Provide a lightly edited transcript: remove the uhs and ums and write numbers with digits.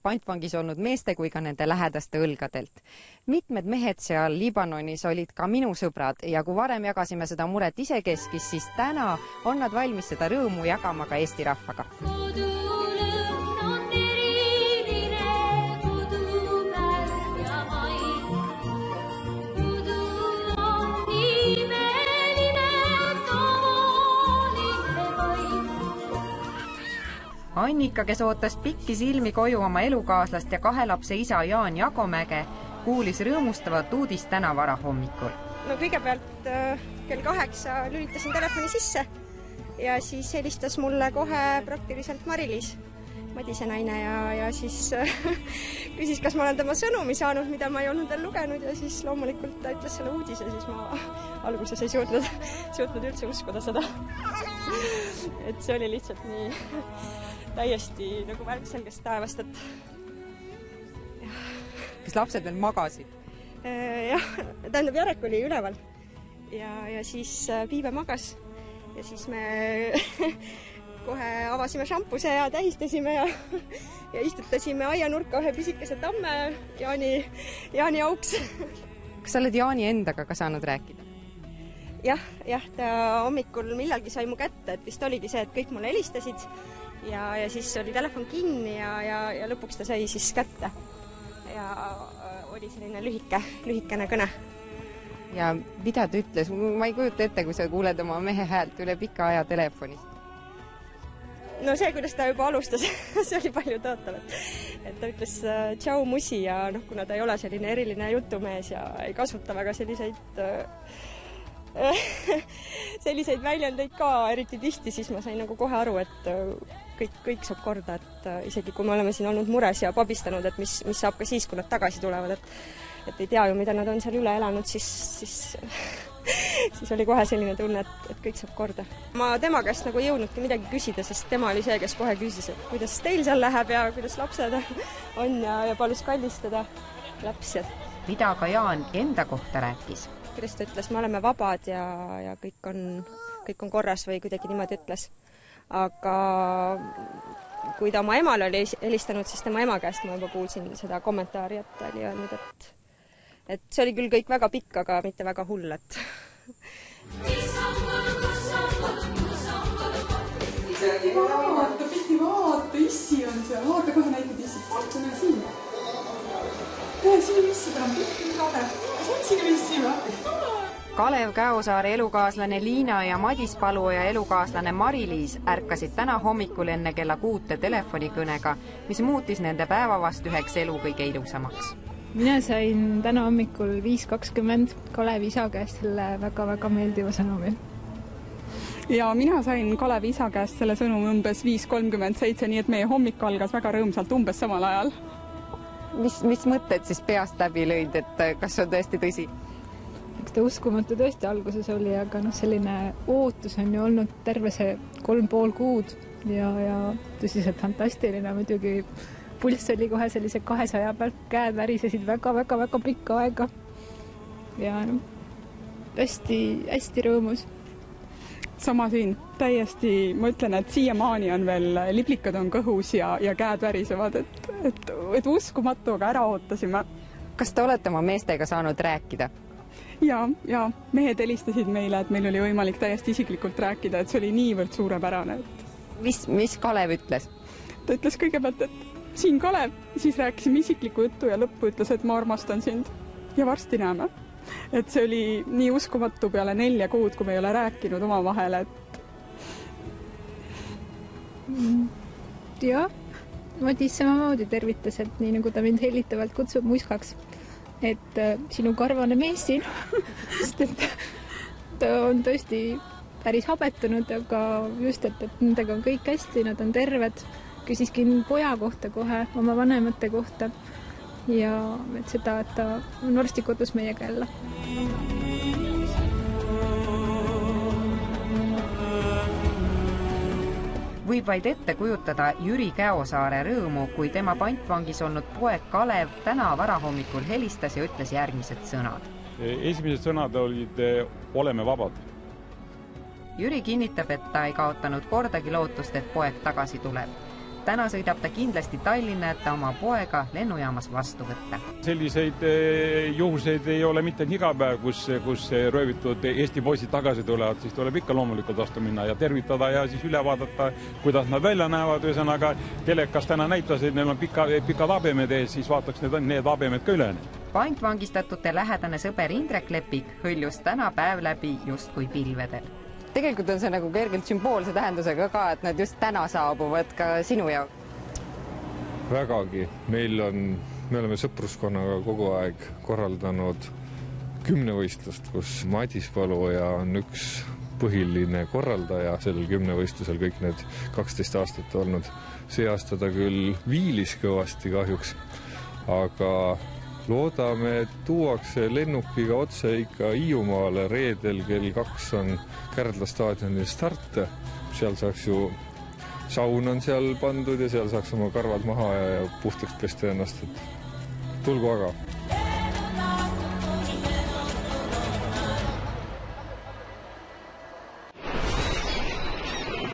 pantvangis olnud meeste kui ka nende lähedaste õlgadelt. Mitmed mehed seal Liibanonis olid ka minu sõbrad ja kui varem jagasime seda muret isekeskis, siis täna on nad valmis seda rõõmu jagama ka Eesti rahvaga. Annika, kes ootas pikki silmi koju oma elukaaslast ja 2 lapse isa Jaan Jagomäge, kuulis rõõmustavat uudist täna varahommikul. No kõigepealt kell 8 lülitasin telefoni sisse ja siis helistas mulle kohe praktiliselt Mari-Liis, Madise naine, ja siis küsis, kas ma olen tema sõnumi saanud, mida ma ei olnud veel lugenud, ja siis loomulikult ta ütles selle uudise, siis ma alguses ei suutnud üldse uskuda seda. Et see oli lihtsalt nii täiesti nagu märk selgest päevast, et kas lapsed veel magasid? Jah, tähendab, Jarek oli üleval ja siis Piive magas ja siis me kohe avasime šampuse ja tähistasime ja istutasime aianurka ühe pisikese tamme Jaani auks. Kas sa oled Jaani endaga ka saanud rääkida? Jah, ta hommikul millalgi sai mu kätte, et vist oligi see, et kõik mulle helistasid ja siis oli telefon kinni ja lõpuks ta sai siis kätte. Ja oli selline lühikene kõne. Ja mida ta ütles? Ma ei kujuta ette, kui sa kuuled oma mehe häält üle pika aja telefonist. No see, kuidas ta juba alustas, see oli palju tõotav. Et ta ütles tšau musi ja kuna ta ei ole selline eriline jutumees ja ei kasuta väga selliseid väljendeid ka eriti tihti, siis ma sain nagu kohe aru, et kõik saab korda, et isegi kui me oleme siin olnud mures ja pabistanud, et mis saab ka siis, kui nad tagasi tulevad, et ei tea ju, mida nad on seal üle elanud, siis oli kohe selline tunne, et kõik saab korda. Ma tema käest nagu ei jõudnudki midagi küsida, sest tema oli see, kes kohe küsis, et kuidas teil seal läheb ja kuidas lapsed on ja palus kallistada lapsi. Mida ka Jaan enda kohta rääkis? Kuidas ta ütles, me oleme vabad ja kõik on korras või kuidagi niimoodi ütles. Aga kui ta oma emale oli helistanud, siis tema ema käest ma juba kuulsin seda kommentaari, et ta oli öelnud, et see oli küll kõik väga pikk, aga mitte väga hull, et Vaata, issi on see. Vaata, kohe näitad issi. Vaata, näe siin. Siin issi, ta on pikk kade. Otsige issi või? Kalev Käosaare elukaaslane Liina ja Madis Paluoja elukaaslane Mari-Liis ärkasid täna hommikul enne kella 6 telefonikõnega, mis muutis nende päeva vast üheks elu kõige ilusamaks. Mina sain täna hommikul 5.20 Kalevi isa käest selle väga-väga meeldiva sõnumi. Ja mina sain Kalevi isa käest selle sõnumi umbes 5.37, nii et meie hommik algas väga rõõmsalt umbes samal ajal. Mis mõtted siis peast läbi lõid, et kas on tõesti tõsi? Eks ta uskumatu tõesti alguses oli, aga selline ootus on ju olnud terve see 3,5 kuud ja tõsiselt fantastiline. Muidugi pulss oli kohe sellise 200 pealt, käed värisesid väga-väga-väga pikka aega ja hästi rõõmus. Sama siin, täiesti, ma ütlen, et siiamaani on veel liblikad on kõhus ja käed värisevad, et uskumatu, aga ära ootasime. Kas te olete oma meestega saanud rääkida? Ja mehed helistasid meile, et meil oli võimalik täiesti isiklikult rääkida, et see oli niivõrd suurepärane. Mis Kalev ütles? Ta ütles kõigepealt, et siin Kalev, siis rääkisime isikliku juttu ja lõppu ütles, et ma armastan sind ja varsti näeme. Et see oli nii uskumatu peale 4 kuud, kui me ei ole rääkinud omavahel, et... Ja, Madis samamoodi tervitas, et nii nagu ta mind hellitavalt kutsub muskaks, et sinu karvane mees siin, sest et ta on tõesti päris habetunud, aga just, et nendega on kõik hästi, nad on terved. Küsiski poja kohta kohe, oma vanemate kohta ja et seda, et ta on varsti kodus meiega jälle. Võib vaid ette kujutada Jüri Käosaare rõõmu, kui tema pantvangis olnud poeg Kalev täna varahommikul helistas ja ütles järgmised sõnad. Esimesed sõnad olid oleme vabad. Jüri kinnitab, et ta ei kaotanud kordagi lootust, et poeg tagasi tuleb. täna sõidab ta kindlasti Tallinna, et ta oma poega lennujaamas vastu võtta. Selliseid juhuseid ei ole mitte iga päev, kus röövitud Eesti poisid tagasi tulevad, siis tuleb ikka loomulikult vastu minna ja tervitada ja siis üle vaadata, kuidas nad välja näevad. Ühesõnaga, telekas täna näitas, et neil on pikad abemed ees, siis vaataks need abemed ka üle. Pantvangistatute lähedane sõber Indrek Lepik hõljus täna päev läbi justkui pilvedel. Tegelikult on see nagu kergelt sümboolse tähendusega ka, et nad just täna saabuvad ka sinu jaoks. Vägagi. Me oleme sõpruskonnaga kogu aeg korraldanud 10 võistlust, kus Madis Paluoja on üks põhiline korraldaja sellel 10 võistlusel kõik need 12 aastat olnud. See aasta ta küll viilis kõvasti kahjuks, aga loodame, et tuuakse lennukiga otse ikka Hiiumaale. Reedel kell 2 on Kärdla staadionil start. Seal saaks ju, saun on seal pandud ja seal saaks oma karvad maha ja puhtaks pesta ennast. Tulgu aga!